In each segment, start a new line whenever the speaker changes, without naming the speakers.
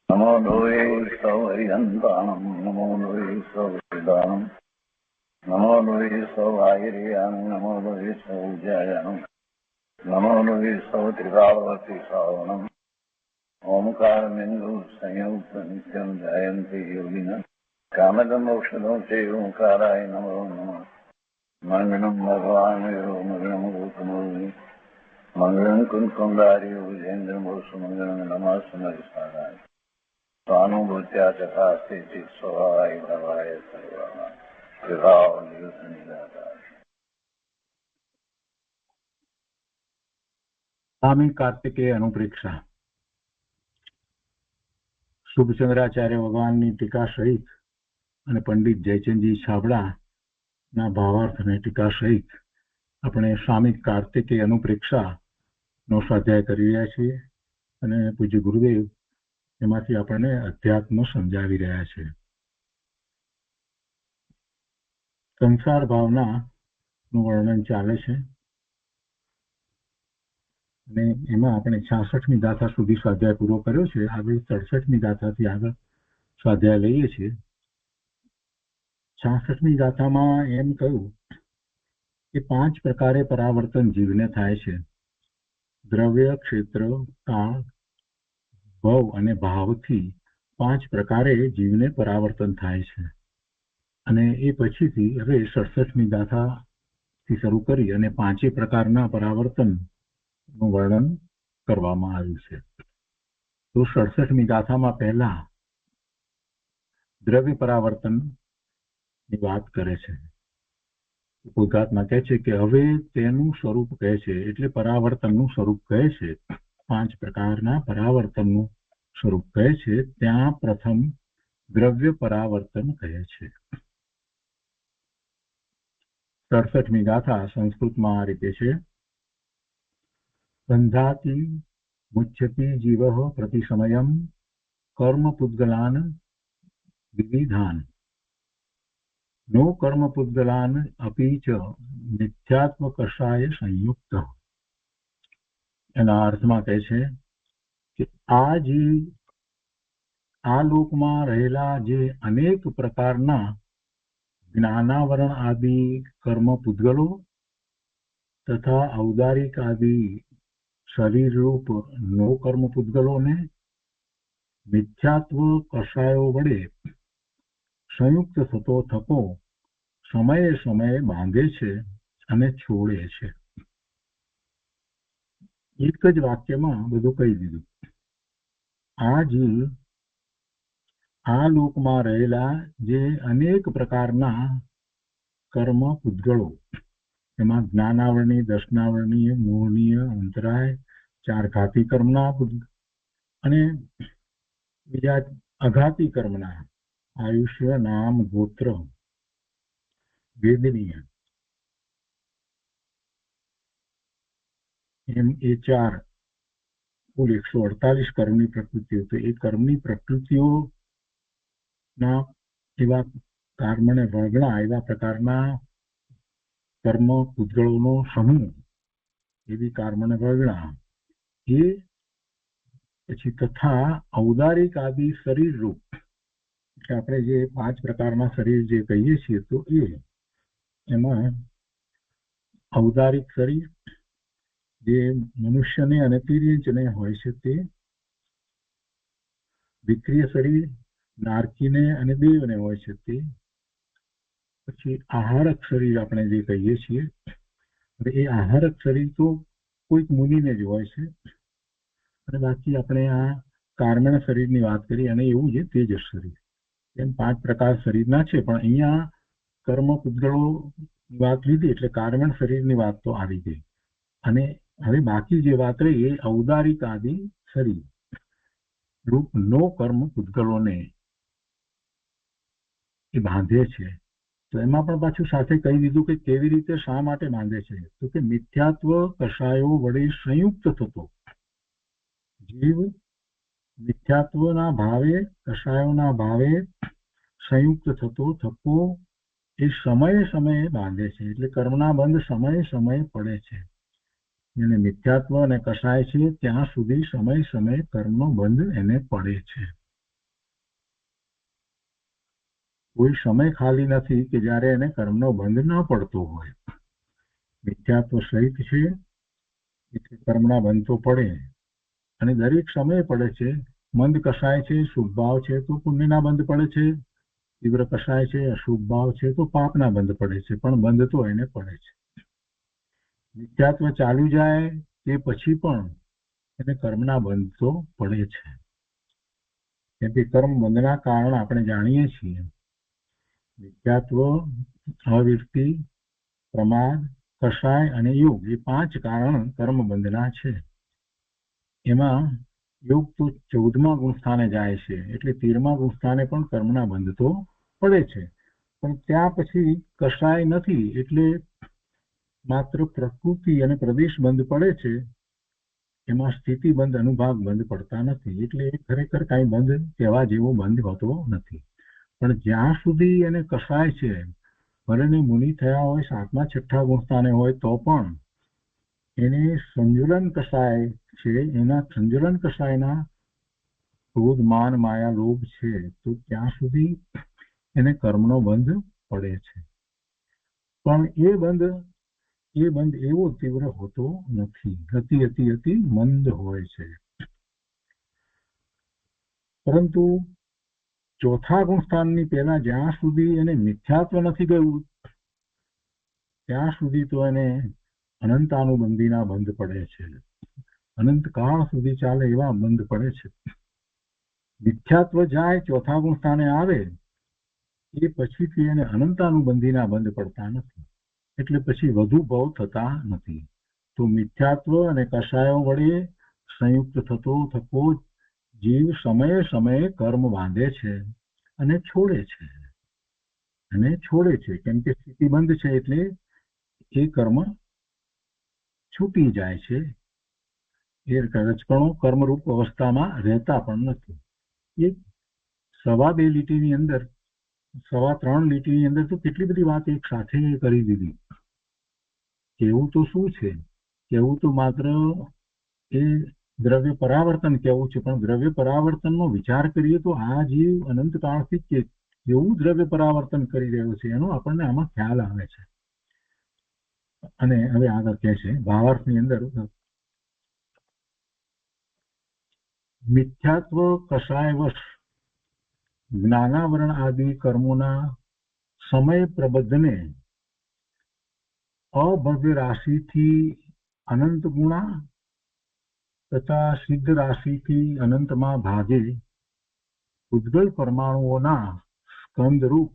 નમો લોહે સૌહરિહંતાણમ નમો લોહે સૌહરિદાનમ નમો લોહે સૌહાયરિયાણમ નમો લોહે સૌજયાણમ નમો લોહે સૌત્રિકાવતી શ્રાવણમ ઓમકારમિંદુ સંયુક્ત નિત્યમ જયંતિ યોગિન કામદમ ઔષધો તે ઓંકારાય નમો નમઃ મંગલમ ભગવાન મંગલમ ગૌતમોર્મિ મંગલમ કુંકુંદારી વિજેન્દ્રમોષ મંગલમ નમઃ સમરિસારાય स्वानुभूत्या चकास्ते स्वभावाय भवाय सर्वः विभाव नियुक्त निराकार।
स्वामी कार्तिकेय अनुप्रेक्षा શુભચંદ્રાચાર્ય ભગવાનની ટીકા સહિત અને પંડિત જયચંદજી છાબડાના ભાવાર્થ અને ટીકા સહિત આપણે સ્વામી કાર્તિકેય અનુપ્રેક્ષા નો સ્વાધ્યાય કરી રહ્યા છીએ અને પૂજ્ય ગુરુદેવ એમાંથી આપણને અધ્યાત્મ સમજાવી રહ્યા છે. સંસાર ભાવના નું વર્ણન ચાલે છે અને એમાં આપણે 66મી ગાથા સુધી સ્વાધ્યાય પૂરો કર્યો છે. હવે 67મી ગાથાથી આગળ સ્વાધ્યાય લઈએ છીએ. 66મી ગાથામાં એમ કહ્યું કે 5 પ્રકારે પરાવર્તન જીવને થાય છે: દ્રવ્ય, ક્ષેત્ર, કાળ, ભવ અને ભાવથી 5 પ્રકારે જીવને પરાવર્તન થાય છે. અને એ પછીથી હવે 67મી ગાથાથી શરૂ કરી અને 5 પ્રકારના પરાવર્તન નું વર્ણન કરવામાં આવ્યું છે. તો 67મી ગાથામાં પહેલા દ્રવ્ય પરાવર્તન ની વાત કરે છે. ઉદ્ગાતમાં કહે છે કે હવે તેનું સ્વરૂપ કહે છે, એટલે પરાવર્તનનું સ્વરૂપ કહે છે. 5 પ્રકારના પરાવર્તનનું સ્વરૂપ કહે છે. ત્યાં પ્રથમ દ્રવ્ય પરાવર્તન કહે છે. 67મી ગાથા સંસ્કૃતમાં આ રીતે છે: બંધાતિ મુચ્યતિ જીવઃ પ્રતિસમયમ કર્મ પુદ્ગલાન વિવિધાન નો કર્મ પુદ્ગલાન અપી ચ મિથ્યાત્મ કષાય સંયુક્ત. એના અર્થમાં કહે છે કે આ લોકમાં રહેલા જે અનેક પ્રકારના જ્ઞાનાવરણ આદિ કર્મ પૂતગલો તથા ઔદારિક આદિ શરીર રૂપ નો કર્મ પૂતગલોને મિથ્યાત્વ કષાયો વડે સંયુક્ત થતો થકો સમયે સમયે બાંધે છે અને છોડે છે. એક જ વાક્યમાં બધું કહી દીધું. આ લોકમાં રહેલા જે અનેક પ્રકારના કર્મ પૂતગળો, એમાં જ્ઞાનાવરણીય, દર્શનાવરણીય, મોહનીય, અંતરાય, 4 ઘાતી કર્મના અને બીજા અઘાતી કર્મના આયુષ્ય, નામ, ગોત્ર, વેદનીય, એમ એ 4 કુલ 148 કર્મની પ્રકૃતિઓ. તો એ કર્મની પ્રકૃતિઓ ના એવા કર્મને વર્ગણા, એવા પ્રકારના કર્મ પૂતગળોનો સમૂહ, એવી કર્મને વર્ગણા, એ પછી તથા ઔદારિક આદિ શરીર રૂપ, એટલે આપણે જે 5 પ્રકારના શરીર જે કહીએ છીએ, તો એમાં ઔદારિક શરીર જે મનુષ્યને અને તિર્યંચને હોય છે, તે વિક્રિય શરીર નારકીને અને દેવને હોય છે, તે પછી આહારક શરીર આપણે જે કહીએ છીએ, એ આહારક શરીર તો કોઈક મુનિને જ હોય છે. અને બાકી આપણે આ કર્મણ શરીરની વાત કરી અને એવું છે તેજસ શરીર. એમ 5 પ્રકાર શરીરના છે, પણ અહીંયા કર્મ પૂતગળો વાત લીધી એટલે કર્મણ શરીરની વાત તો આવી ગઈ. અને હવે બાકી જે વાત રહી એ ઔદારિક આદિ શરીર રૂપ નો કર્મ પૂતગલોને એ બાંધે છે. તો એમાં પણ પાછું સાથે કહી દીધું કે કેવી રીતે, શા માટે બાંધે છે. તો કે મિથ્યાત્વ કષાયો વડે સંયુક્ત થતો જીવ મિથ્યાત્વના ભાવે, કષાયોના ભાવે સંયુક્ત થતો થકો એ સમયે સમયે બાંધે છે. એટલે કર્મના બંધ સમયે સમયે પડે છે. એને મિથ્યાત્વ અને કષાય છે ત્યાં સુધી સમય સમયે કર્મનો બંધ એને પડે છે. કોઈ સમય ખાલી નથી કે જ્યારે એને કર્મનો બંધ ન પડતો હોય. મિથ્યાત્વ સહિત છે એટલે કર્મના બંધ તો પડે, અને દરેક સમયે પડે છે. મંદ કસાય છે, શુભ ભાવ છે તો પુણ્યના બંધ પડે છે, તીવ્ર કસાય છે, અશુભ ભાવ છે તો પાપના બંધ પડે છે, પણ બંધ તો એને પડે છે. મિથ્યાત્વ ચાલ્યું જાય તે પછી પણ એને કર્મના બંધ તો પડે છે. કેમ કે કર્મ બંધના કારણ આપણે જાણીએ છીએ. મિથ્યાત્વ, અવિરતિ, પ્રમાદ, કસાય અને યોગ એ 5 કારણ કર્મ બંધના છે. એમાં યોગ તો 14મા ગુણ સ્થાને જાય છે, એટલે 13મા ગુણ સ્થાને પણ કર્મના બંધ તો પડે છે, પણ ત્યાં પછી કસાય નથી, એટલે માત્ર પ્રકૃતિ અને પ્રદેશ બંધ પડે છે. એમાં સ્થિતિ બંધ, અનુભાગ બંધ પડતા નથી, એટલે એ ખરેખર કાંઈ બંધ કહેવા જેવો બંધ હોતો નથી. પણ જ્યાં સુધી એને કસાય છે, ભલે મુનિ થયા હોય, 7મા 6ઠા ગુણ સ્થાને હોય તો પણ એને સંજુલન કસાય છે. એના સંજુલન કસાયના ક્રોધ, માન, માયા, લોભ છે, તો ત્યાં સુધી એને કર્મનો બંધ પડે છે. પણ એ બંધ એવો તીવ્ર હોતો નથી, અતિ મંદ હોય છે. પરંતુ 4થા ગુણ સ્થાનની પહેલા જ્યાં સુધી એને મિથ્યાત્વ નથી ગયું ત્યાં સુધી તો એને અનંતાનુબંધીના બંધ પડે છે. અનંત કાળ સુધી ચાલે એવા બંધ પડે છે. મિથ્યાત્વ જાય, 4થા ગુણ સ્થાને આવે, એ પછીથી એને અનંતાનુબંધીના બંધ પડતા નથી, એટલે પછી વધુ ભવ થતા નથી. તો મિથ્યાત્વ અને કસાયો વડે સંયુક્ત થતો જીવ સમયે સમયે કર્મ બાંધે છે અને છોડે છે. કેમ કે સ્થિતિ બંધ છે, એટલે એ કર્મ છૂટી જાય છે. એ રજકણો કર્મરૂપ અવસ્થામાં રહેતા પણ નથી. એ 2.25 લીટીની અંદર, 3.25 લીટીની અંદર તો કેટલી બધી વાત એક સાથે કરી દીધી. કેવું તો શું છે? કેવું તો માત્ર એ દ્રવ્ય પરાવર્તન કેવું છે, પણ દ્રવ્ય પરાવર્તનનો વિચાર કરીએ તો આ જીવ અનંત કાળથી કેવું દ્રવ્ય પરાવર્તન કરી રહ્યો છે એનો આપણને આમાં ખ્યાલ આવે છે. અને હવે આગળ કહે છે ભાવાર્થની અંદર, મિથ્યાત્વ કસાયવશ જ્ઞાનાવરણ આદિ કર્મોના સમય પ્રબદ્ધને અભવ્ય રાશિથી અનંત ગુણા તથા સિદ્ધ રાશિથી અનંતમાં ભાગે ઉદ્ગલ પરમાણુઓના સ્કંદરૂપ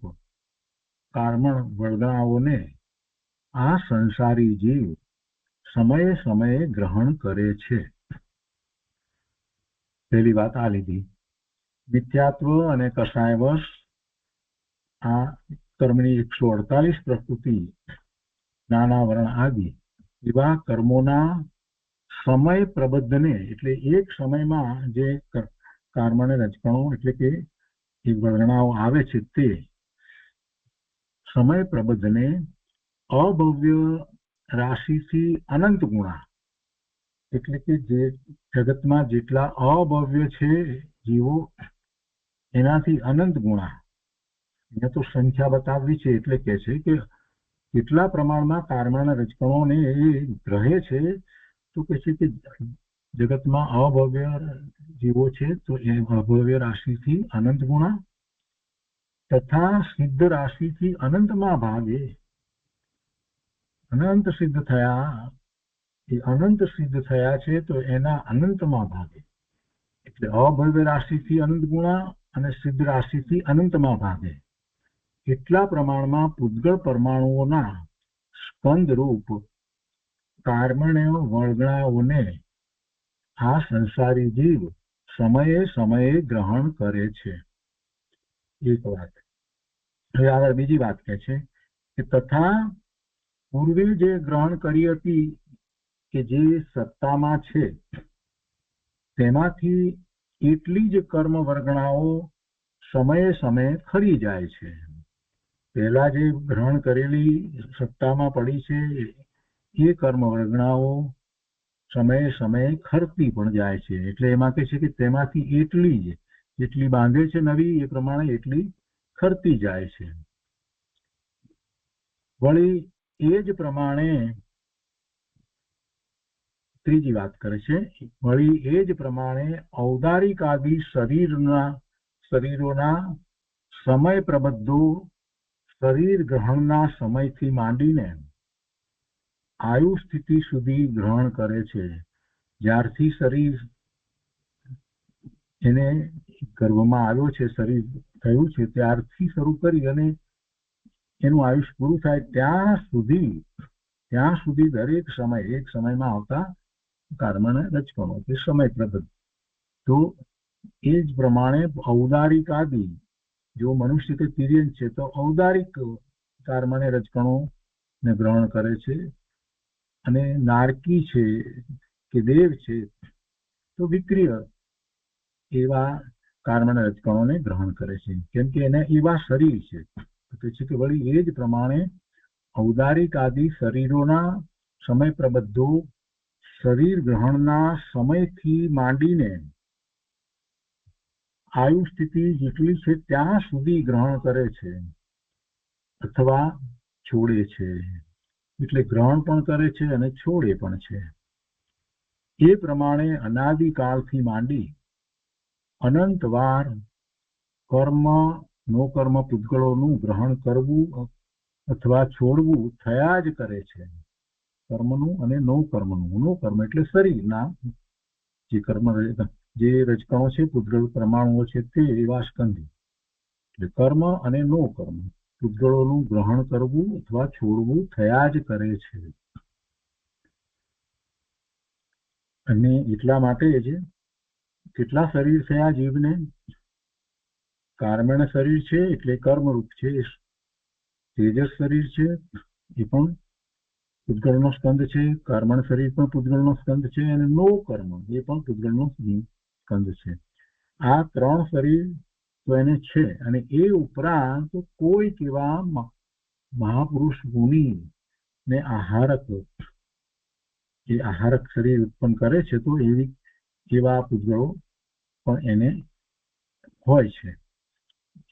કાર્મણ વળગણાઓને આ સંસારી જીવ સમયે સમયે ગ્રહણ કરે છે. પહેલી વાત આ લીધી. મિથ્યાત્વ અને કસાયવશ આ કર્મની 148 પ્રકૃતિ, જ્ઞાનાવરણ આદિ એવા કર્મોના સમય પ્રબદ્ધને, એટલે એક સમયમાં જે કર્મને રજકણો એટલે કે એ વર્ગણાઓ આવે છે, તે સમય પ્રબદ્ધને અભવ્ય રાશિથી અનંત ગુણા, એટલે કે જે જગતમાં જેટલા અભવ્ય છે જીવો એનાથી અનંત ગુણા, અહીંયા તો સંખ્યા બતાવવી છે, એટલે કે છે કે કેટલા પ્રમાણમાં કર્મના રજકણોને એ ગ્રહે છે, તો કે છે કે જગતમાં અભવ્ય જીવો છે તો એ અભવ્ય રાશિથી અનંત ગુણા તથા સિદ્ધ રાશિથી અનંતમાં ભાગે અનંત સિદ્ધ થયા, એ અનંત સિદ્ધ થયા છે તો એના અનંતમાં ભાગે, એટલે અભવ્ય રાશિથી અનંત ગુણા અને સિદ્ધ રાશિથી અનંતમાં ભાગે એટલા પ્રમાણમાં પૂતગળ પરમાણુઓના સ્કંદ રૂપ કાર્મણ્ય વળગણાઓને આ સંસારી જીવ સમયે સમયે ગ્રહણ કરે છે. એક વાત. હવે આગળ બીજી વાત કહે છે કે તથા પૂર્વે જે ગ્રહણ કરી હતી કે જે સત્તામાં છે તેમાંથી એટલી જ કર્મ વર્ગણાઓ સમયે સમયે ખરી જાય છે. પહેલા જે ગ્રહણ કરેલી સત્તામાં પડી છે એ કર્મ વર્ગણાઓ સમયે સમયે ખરતી પણ જાય છે, એટલે એમાં કહે છે કે તેમાંથી એટલી જ જેટલી બાંધે છે નવી, એ પ્રમાણે એટલી ખરતી જાય છે. વળી એ જ પ્રમાણે ત્રીજી વાત કરે છે, વળી એ જ પ્રમાણે ઔદારિક આદિ શરીરોના સમય પ્રબદ્ધો શરીર ગ્રહણના સમયથી માંડીને આયુ સ્થિતિ સુધી ગ્રહણ કરે છે. જ્યારથી શરીર એને ગર્ભમાં આવ્યો છે, શરીર થયું છે, ત્યારથી શરૂ કરી અને એનું આયુષ્ય પૂરું થાય ત્યાં સુધી દરેક સમય એક સમયમાં આવતા કર્મના રજકણો કે સમય પ્રબદ્ધ. તો એ જ પ્રમાણે ઔદારિક આદિ, જો મનુષ્ય કે તિર્યન છે તો ઔદારિક કર્મને રજકણો ને ગ્રહણ કરે છે, અને નારકી છે કે દેવ છે તો વિક્રિય એવા કર્મના રજકણોને ગ્રહણ કરે છે, કેમ કે એને એવા શરીર છે. કહે છે કે વળી એ જ પ્રમાણે ઔદારિક આદિ શરીરોના સમય પ્રબદ્ધો શરીર ગ્રહણના સમયથી માંડીને આયુ સ્થિતિ જેટલી છે ત્યાં સુધી ગ્રહણ કરે છે અથવા છોડે છે. એટલે ગ્રહણ પણ કરે છે અને છોડે પણ છે. એ પ્રમાણે અનાદિકાળથી માંડી અનંતવાર કર્મ નો કર્મ પૂતગળોનું ગ્રહણ કરવું અથવા છોડવું થયા જ કરે છે. કર્મનું અને નો કર્મનું. નો કર્મ એટલે શરીરના જે કર્મ જે રજકણો છે, પૂતગળ પરમાણુઓ છે, તે એવા સ્કંધી. એટલે કર્મ અને નો કર્મ પૂતગળોનું ગ્રહણ કરવું અથવા છોડવું થયા જ કરે છે. અને એટલા માટે જ કેટલા શરીર થયા જીવને? કર્મણ શરીર છે એટલે કર્મરૂપ છે. તેજસ શરીર છે એ પણ પૂતગળનો સ્કંદ છે. કર્મણ શરીર પણ પૂતગળનો સ્કંદ છે, અને નો કર્મ એ પણ પૂતગળનો સ્કંદ છે. આ ત્રણ શરીર તો એને છે, અને એ ઉપરાંત કોઈક એવા મહાપુરુષ ગુણી ને આહારક શરીર ઉત્પન્ન કરે છે, તો એવા પૂતગળો પણ એને હોય છે.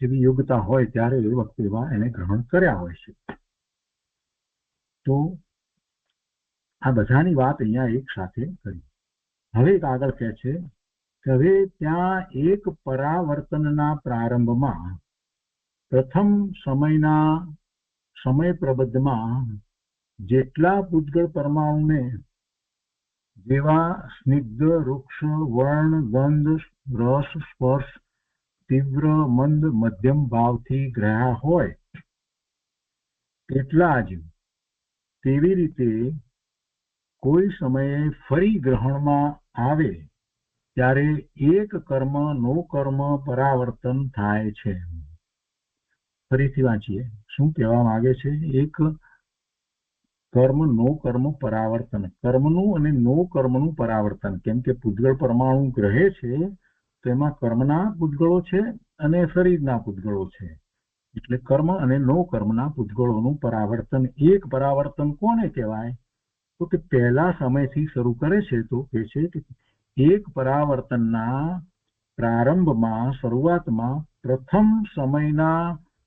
એવી યોગ્યતા હોય ત્યારે એ વખતે એવા એને ગ્રહણ કર્યા હોય છે. તો આ બધાની વાત અહીંયા એક સાથે કરી. હવે આગળ કહે છે કે હવે ત્યાં એક પરાવર્તનના પ્રારંભમાં પ્રથમ સમય પ્રબદ્ધમાં જેટલા પૂતગળ પરમાણુને જેવા સ્નિગ્ધ, વૃક્ષ, વર્ણ, ગંધ, રસ, સ્પર્શ, તીવ્ર, મંદ, મધ્યમ ભાવથી ગ્રહ્યા હોય, તેટલા જ તેવી રીતે કોઈ સમયે ફરી ગ્રહણમાં આવે ત્યારે એક કર્મ નો કર્મ પરાવર્તન થાય છે. ફરીથી વાંચીએ શું કહેવા માંગે છે. એક કર્મ નો કર્મ પરાવર્તન, કર્મનું અને નો કર્મનું પરાવર્તન. કેમ કે પૂતગળ પરમાણુ ગ્રહે છે તેમાં કર્મના પૂતગળો છે અને શરીરના પૂતગળો છે. એટલે કર્મ અને નો કર્મના પૂતગળોનું પરાવર્તન. એક પરાવર્તન કોને કહેવાય? તો કે પહેલા સમયથી શરૂ કરે છે. તો કે છે કે એક પરાવર્તનના પ્રારંભમાં, શરૂઆતમાં પ્રથમ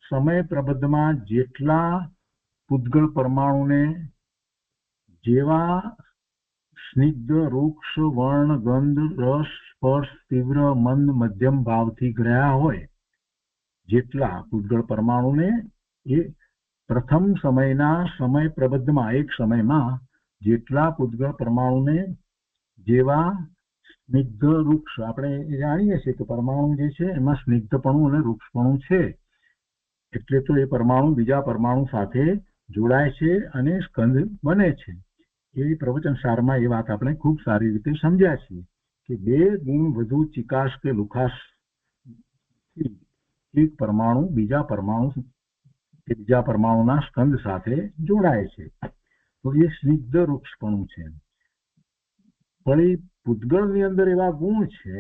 સમય પ્રબદ્ધમાં જેટલા પૂતગળ પરમાણુને જેવા સ્નિગ્ધ, વૃક્ષ, વર્ણ, ગંધ, રસ, સ્પર્શ, તીવ્ર, મંદ, મધ્યમ ભાવથી ગ્રહ્યા હોય, જેટલા પૂતગળ પરમાણુને એ પ્રથમ સમય પ્રબદ્ધમાં એક સમયમાં જેટલા પૂતગળ પરમાણુને જેવા સ્નિગ્ધ વૃક્ષ, આપણે જાણીએ છીએ કે પરમાણુ જે છે એમાં સ્નિગ્ધપણું અને વૃક્ષપણું છે. એટલે તો એ પરમાણુ બીજા પરમાણુ સાથે જોડાય છે અને સ્કંદ બને છે. એ પ્રવચન સારમાં એ વાત આપણે ખૂબ સારી રીતે સમજ્યા છીએ કે બે ગુણ વધુ ચિકાસ કે લુખાસ એક પરમાણુ બીજા પરમાણુના સ્કંદ સાથે જોડાય છે. તો એ સ્નિગ્ધ વૃક્ષપણું છે. વળી પૂતગળની અંદર એવા ગુણ છે,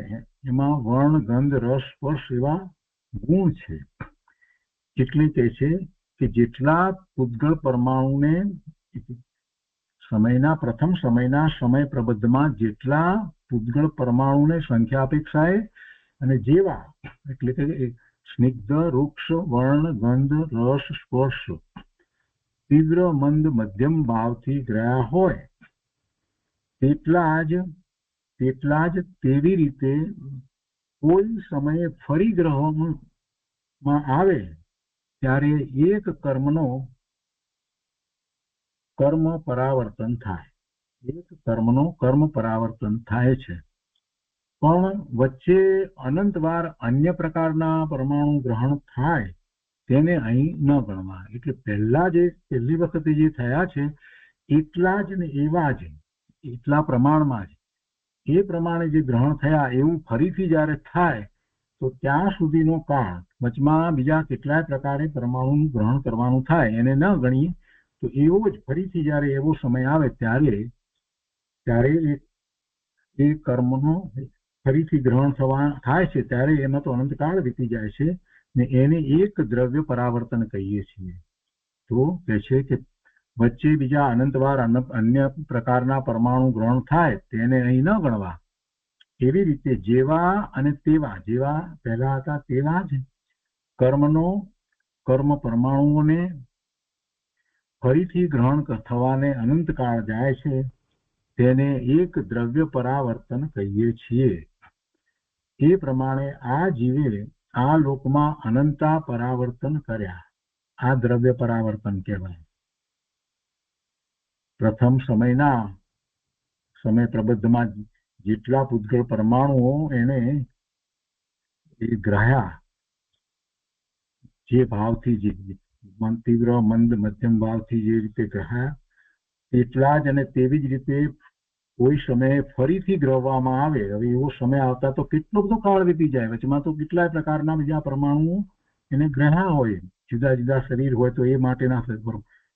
એમાં વર્ણ, ગંધ, રસ, સ્પર્શ એવા ગુણ છે. એટલે કહે છે કે જેટલા પૂતગળ પરમાણુને પ્રથમ સમય પ્રબદ્ધમાં જેટલા પૂતગળ પરમાણુને સંખ્યા અપેક્ષાએ અને જેવા એટલે કે સ્નિગ્ધ વૃક્ષ વર્ણ ગંધ રસ સ્પર્શ તીવ્ર મંદ મધ્યમ ભાવથી ગ્રહ્યા હોય તેટલા જ તેવી રીતે કોઈ સમયે ફરી ગ્રહમાં આવે ત્યારે એક કર્મ પરાવર્તન થાય છે. પણ વચ્ચે અનંતવાર અન્ય પ્રકારના પરમાણુ ગ્રહણ થાય તેને અહીં ન ગણવા. એટલે પહેલી વખતે જે થયા છે એટલા જ ને એવા જ, એટલા પ્રમાણમાં જ, એ પ્રમાણે જે ગ્રહણ થયા એવું ફરીથી જ્યારે થાય તો ત્યાં સુધીનો કાળ, વચમાં બીજા કેટલાય પ્રકારે પરમાણુનું ગ્રહણ કરવાનું થાય એને ન ગણીએ તો એવો જ ફરીથી જ્યારે એવો સમય આવે ત્યારે એ કર્મનો ફરીથી ગ્રહણ થાય છે ત્યારે એમાં તો અનંતકાળ વીતી જાય છે ને એને એક દ્રવ્ય પરાવર્તન કહીએ છીએ. તો કહે છે કે વચ્ચે બીજા અનંતવાર અન્ય પ્રકારના પરમાણુ ગ્રહણ થાય તેને અહીં ન ગણવા. એવી રીતે જેવા અને તેવા, જેવા પહેલા હતા તેવા જ કર્મ પરમાણુઓને ફરીથી ગ્રહણ થવાને અનંતકાળ જાય છે તેને એક દ્રવ્ય પરાવર્તન કહીએ છીએ. એ પ્રમાણે આ જીવે આ લોકમાં અનંતા પરાવર્તન કર્યા. આ દ્રવ્ય પરાવર્તન કહેવાય. પ્રથમ સમય પ્રબદ્ધમાં જેટલા પૂતગળ પરમાણુઓ એને ગ્રહ્યા, જે ભાવથી તીવ્ર મંદ મધ્યમ ભાવથી જે રીતે ગ્રહ્યા એટલા જ અને તેવી જ રીતે કોઈ સમયે ફરીથી ગ્રહવામાં આવે. હવે એવો સમય આવતા તો કેટલો બધો કાળ વીતી જાય, વચમાં તો કેટલાય પ્રકારના બીજા પરમાણુઓ એને ગ્રહ્યા હોય. જુદા જુદા શરીર હોય તો એ માટેના,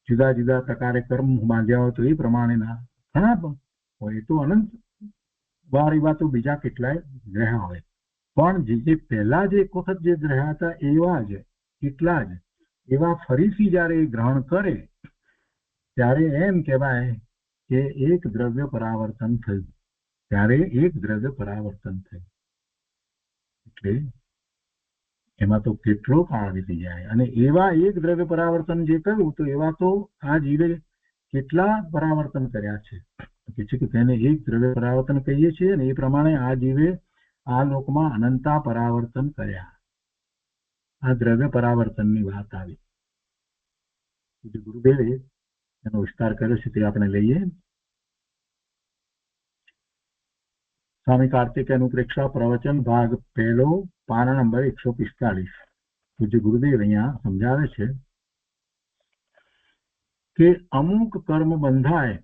જુદા જુદા પ્રકારે કર્મ બાંધ્યા હોય તો એ પ્રમાણેના ઘણા હોય. તો અનંત વાર એવા તો બીજા કેટલાય ગ્રહ્યા હોય. પણ જે પહેલા જ એક વખત જે ગ્રહ્યા હતા એવા જ એટલા જ એવા ફરીથી જયારે ગ્રહણ કરે ત્યારે એમ કહેવાય કે એક દ્રવ્ય પરાવર્તન થયું. ત્યારે એક દ્રવ્ય પરાવર્તન થયું એટલે એમાં તો કેટલો કાળ વીતી જાય. અને એવા એક દ્રવ્ય પરાવર્તન જે કહ્યું તો એવા તો આ જીવે કેટલા પરાવર્તન કર્યા છે કે તેને એક દ્રવ્ય પરાવર્તન કહીએ છીએ. અને એ પ્રમાણે આ જીવે આ લોકમાં અનંતા પરાવર્તન કર્યા. આ દ્રવ્ય પરાવર્તનની વાત આવી. ગુરુદેવે એનો વિસ્તાર કર્યો છે તે આપણે લઈએ. સ્વામી કાર્તિક અનુપ્રેક્ષા પ્રવચન ભાગ પહેલો, પાના નંબર 145. પૂજ્ય ગુરુદેવ અહીંયા સમજાવે છે કે અમુક કર્મ બંધાય.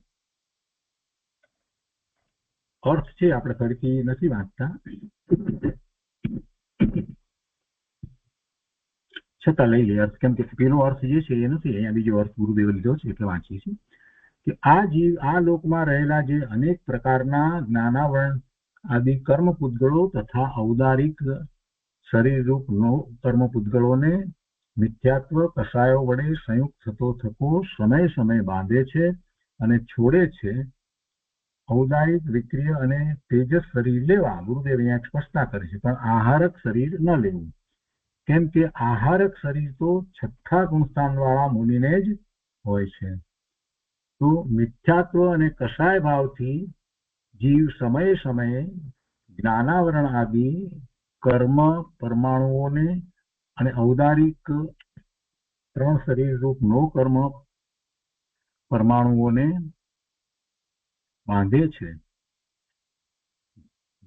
અર્થ છે, આપણે ફરીથી નથી વાંચતા, છતાં લઈ લે અર્થ, કેમ કે પેલો અર્થ જે છે એ નથી, અહીંયા બીજો અર્થ ગુરુદેવે લીધો છે એટલે વાંચીએ છીએ કે આ જીવ આ લોકમાં રહેલા જે અનેક પ્રકારના જ્ઞાનાવરણ આદિ કર્મ પૂતગળો તથા ઔદારિક શરીરરૂપ કર્મ પૂતગળોને મિથ્યાત્વ કસાયો વડે સંયુક્ત થતો સમય બાંધે છે અને છોડે છે. ઔદારિક વિક્રિય અને તેજસ શરીર લેવા ગુરુદેવ અહીંયા સ્પષ્ટતા કરે છે, પણ આહારક શરીર ન લેવું. કેમ કે આહારક શરીર તો છઠ્ઠા ગુણસ્થાન વાળા મુનિને જ હોય છે. તો મિથ્યાત્વ અને કસાય ભાવથી જીવ સમયે જ્ઞાનાવરણ આદિ કર્મ પરમાણુઓને અને ઔદારિક 3 શરીર રૂપ નો કર્મ પરમાણુઓને બાંધે છે.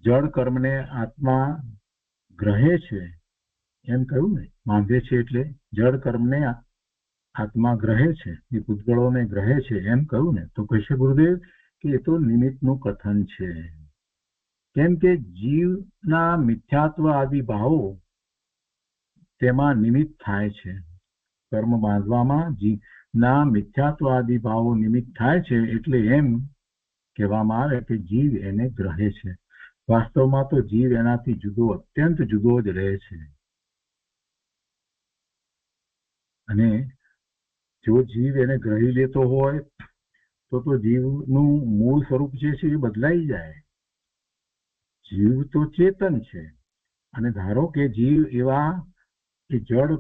જળ કર્મને આત્મા ગ્રહે છે એમ કહ્યું ને, બાંધે છે એટલે જળ કર્મને આત્મા ગ્રહે છે, એ પૂતગળોને ગ્રહે છે એમ કહ્યું ને. તો કહેશે ગુરુદેવ કે એ તો નિમિત્તનું કથન છે. કેમ કે જીવના મિથ્યાત્વ આદિ ભાવો તેમાં નિમિત્ત થાય છે. કર્મ બાંધવામાં જીવના મિથ્યાત્વ આદિ ભાવો નિમિત્ત થાય છે એટલે એમ કહેવામાં આવે કે જીવ એને ગ્રહે છે. વાસ્તવમાં તો જીવ એનાથી જુદો, અત્યંત જુદો જ રહે છે. અને જો જીવ એને ગ્રહી લેતો હોય તો જીવનું મૂળ સ્વરૂપ જે છે એ બદલાઈ જાય. જીવ તો ચેતન છે અને ધારો કે જીવ એવા એ જળ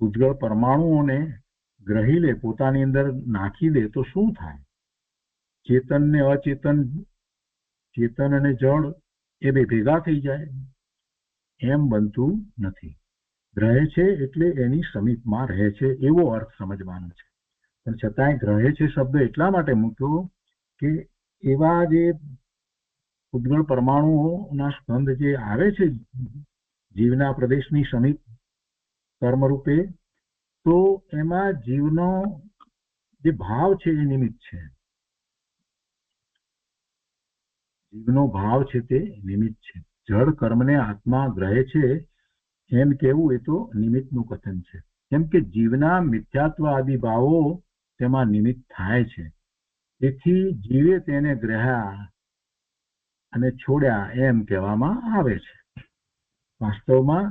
ઉજ્જવળ પરમાણુઓને ગ્રહી લે, પોતાની અંદર નાખી દે તો શું થાય? ચેતન ને અચેતન, ચેતન અને જળ એ બે ભેગા થઈ જાય? એમ બનતું નથી. ગ્રહે છે એટલે એની સમીપમાં રહે છે એવો અર્થ સમજવાનો છે. પણ છતાંય ગ્રહે છે શબ્દ એટલા માટે મૂક્યો કે એવા જે ઉદ્ગળ પરમાણુઓના સ્કંદ જે આવે છે જીવના પ્રદેશની સમીપ કર્મરૂપે, તો એમાં જીવનો જે ભાવ છે એ નિમિત્ત છે. જીવનો ભાવ છે તે નિમિત્ત છે. જળ કર્મને આત્મા ગ્રહે છે એમ કેવું એ તો નિમિત્તનું કથન છે. કેમ કે જીવના મિથ્યાત્વ આદિ ભાવો તેમાં નિમિત્ત થાય છે. તેથી જીવે તેને ગ્રહ્યા અને છોડ્યા એમ કહેવામાં આવે છે. વાસ્તવમાં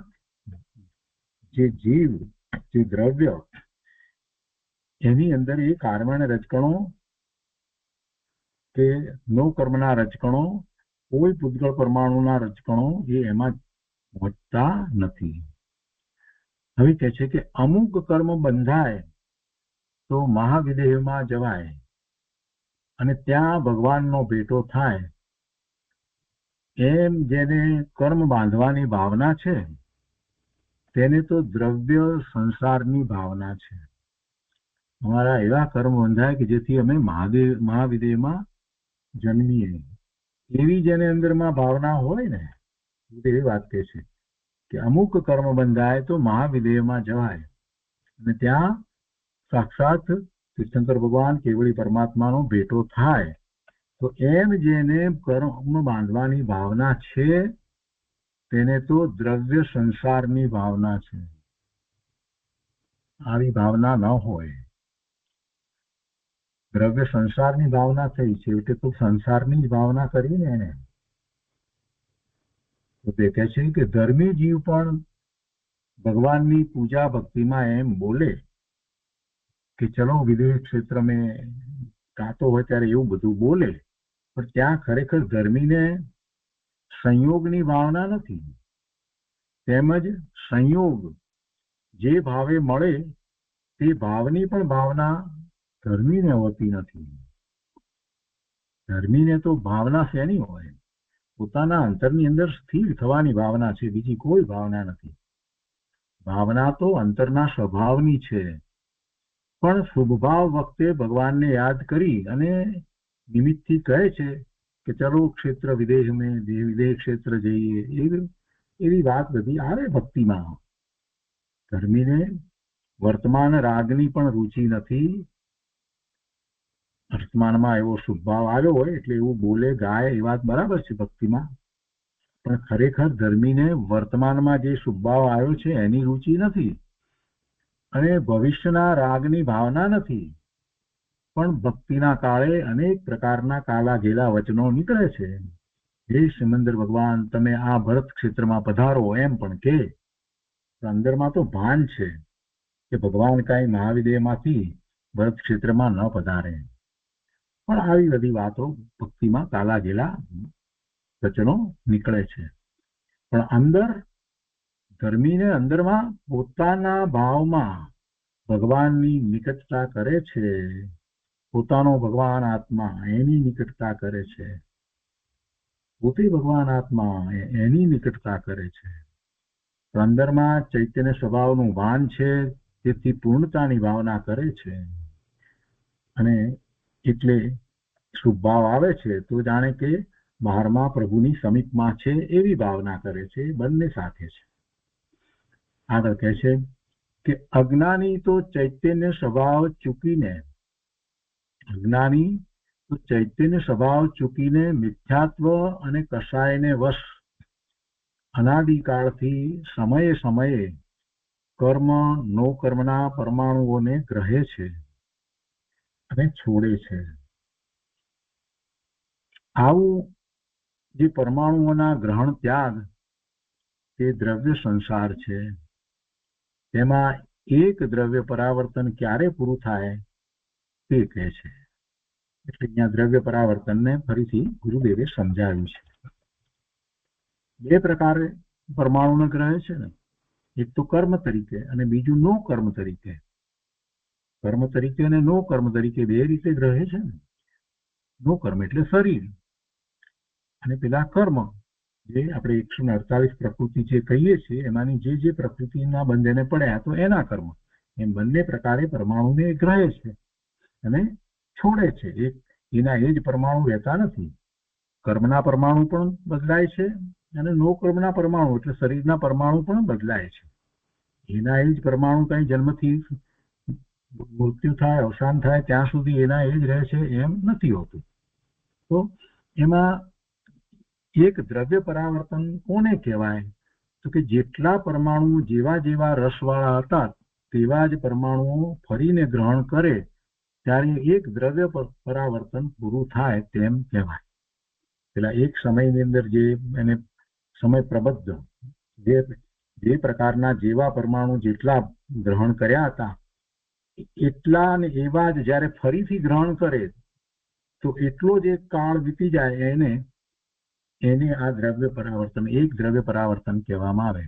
જે જીવ, જે દ્રવ્ય, એની અંદર એ કર્મના રજકણો કે નો કર્મના રજકણો, કોઈ પૂતગળ પરમાણુના રજકણો એ એમાં પહોંચતા નથી. હવે કહે છે કે અમુક કર્મ બંધાય તો મહાવિદેહમાં જવાય અને ત્યાં ભગવાનનો ભેટો થાય. એમ જેને કર્મ બાંધવાની ભાવના છે તેને તો દ્રવ્ય સંસારની ભાવના છે. અમારા એવા કર્મ બંધાય કે જેથી અમે મહાવિદેહમાં જન્મીએ, એવી જેને અંદરમાં ભાવના હોય ને, એવી વાત કહે છે કે અમુક કર્મ બંધાય તો મહાવિદેહમાં જવાય અને ત્યાં સાક્ષાત તીર્થંકર ભગવાન કેવળી પરમાત્માનો ભેટો થાય. તો એમ જેને કર્મ બાંધવાની ભાવના છે તેને તો દ્રવ્ય સંસારની ભાવના છે. આવી ભાવના ન હોય. દ્રવ્ય સંસારની ભાવના થઈ છે એટલે તો સંસારની જ ભાવના કરીને એને. તો તે કહે છે કે ધર્મી જીવ પણ ભગવાનની પૂજા ભક્તિમાં એમ બોલે કે ચલો વિદેહ ક્ષેત્ર મેં ગાતો હોય ત્યારે એવું બધું બોલે, પણ ત્યાં ખરેખર ધર્મીને સંયોગની ભાવના નથી. તેમજ સંયોગ જે ભાવે મળે તે ભાવની પણ ભાવના ધર્મીને હોતી નથી. ધર્મીને તો ભાવના શેની હોય? પોતાના અંતરની અંદર સ્થિર થવાની ભાવના છે, બીજી કોઈ ભાવના નથી. ભાવના તો અંતરના સ્વભાવની છે. પણ શુભભાવ વખતે ભગવાનને યાદ કરી અને નિમિત્તથી કહે છે કે ચલો ક્ષેત્ર વિદેહ મેં વિદેહ ક્ષેત્ર જઈએ, એવી વાત બધી આવે ભક્તિમાં. ધર્મીને વર્તમાન રાગની પણ રુચિ નથી. વર્તમાનમાં એવો શુભભાવ આવ્યો હોય એટલે એવું બોલે ગાય એ વાત બરાબર છે ભક્તિમાં, પણ ખરેખર ધર્મીને વર્તમાનમાં જે શુભભાવ આવ્યો છે એની રુચિ નથી અને ભવિષ્યના રાગની ભાવના નથી. પણ ભક્તિના કાળે અનેક પ્રકારના કાલા ઘેલા વચનો નીકળે છે. હે સિમંદર ભગવાન, તમે આ ભરત ક્ષેત્રમાં પધારો એમ પણ કે અંદરમાં તો ભાન છે કે ભગવાન કાંઈ મહાવિદેહમાંથી ભરત ક્ષેત્રમાં ન પધારે. પણ આવી બધી વાતો ભક્તિમાં કાલા ઘેલા વચનો નીકળે છે. પણ અંદર ધર્મીને અંદરમાં પોતાના ભાવમાં ભગવાનની નિકટતા કરે છે. પોતાનો ભગવાન આત્મા એની નિકટતા કરે છે. પોતે ભગવાન આત્મા એની નિકટતા કરે છે. અંદરમાં ચૈતન્ય સ્વભાવનું ભાન છે, તેથી પૂર્ણતાની ભાવના કરે છે. અને એટલે શુભભાવ આવે છે તો જાણે કે બહારમાં પ્રભુની સમીપમાં છે એવી ભાવના કરે છે. બંને સાથે છે. આગળ કહે છે કે અજ્ઞાની તો ચૈતન્ય સ્વભાવ ચૂકીને મિથ્યાત્વ અને કષાયને વશ અનાદિકાળથી સમયે સમયે કર્મ નો કર્મના પરમાણુઓને ગ્રહે છે અને છોડે છે. આવું જે પરમાણુઓના ગ્રહણ ત્યાગ તે દ્રવ્ય સંસાર છે. તેમાં એક દ્રવ્ય પરાવર્તન ક્યારે પૂરું થાય તે કહે છે. એટલે અહીંયા દ્રવ્ય પરાવર્તનને ફરીથી ગુરુદેવે સમજાવ્યું છે. બે પ્રકારે પરમાણુને ગ્રહે છે ને. એક તો કર્મ તરીકે અને બીજું નો કર્મ તરીકે. કર્મ તરીકે અને નો કર્મ તરીકે બે રીતે જ રહે છે ને. નો કર્મ એટલે શરીર, અને પેલા કર્મ જે આપણે 148 પ્રકૃતિ જે કહીએ છીએ એમાંની જે પ્રકૃતિના બંધને પડ્યા તો એના કર્મ. એમ બંને પ્રકારે પરમાણુને ગ્રહે છે અને છોડે છે. એના એ જ પરમાણુ રહેતા નથી. કર્મના પરમાણુ પણ બદલાય છે અને નો કર્મના પરમાણુ એટલે શરીરના પરમાણુ પણ બદલાય છે. એના એ જ પરમાણુ કઈ જન્મથી મૃત્યુ થાય, અવસાન થાય ત્યાં સુધી એના એ જ રહે છે એમ નથી હોતું. તો એમાં એક દ્રવ્ય પરાવર્તન કોને કહેવાય? તો કે જેટલા પરમાણુ જેવા જેવા રસવાળા હતા તેવા જ પરમાણુઓ ફરીને ગ્રહણ કરે ત્યારે એક દ્રવ્ય પરાવર્તન પૂરું થાય તેમ કહેવાય. પેલા એક સમયની અંદર જે એને સમય પ્રબદ્ધ જે પ્રકારના જેવા પરમાણુ જેટલા ગ્રહણ કર્યા હતા એટલા ને એવા જ જ્યારે ફરીથી ગ્રહણ કરે તો એટલો જ એક કાળ વીતી જાય એને આ દ્રવ્ય પરાવર્તન, એક દ્રવ્ય પરાવર્તન કહેવામાં આવે.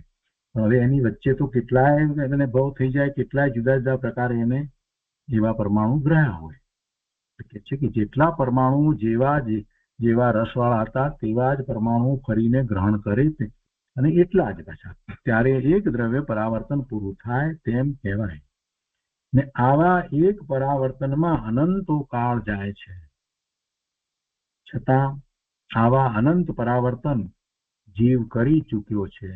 હવે એની વચ્ચે તો કેટલાય એને ભવ થઈ જાય, કેટલાય જુદા જુદા પ્રકારે એને એવા પરમાણુ ગ્રહ્યા હોય. કે છે કે જેટલા પરમાણુ જેવા રસવાળા હતા તેવા જ પરમાણુ ફરીને ગ્રહણ કરે અને એટલા જ પાછા, ત્યારે એક દ્રવ્ય પરાવર્તન પૂરું થાય તેમ કહેવાય. ને આવા એક પરાવર્તનમાં અનંતો કાળ જાય છે, છતાં આવા અનંત પરાવર્તન જીવ કરી ચૂક્યો છે,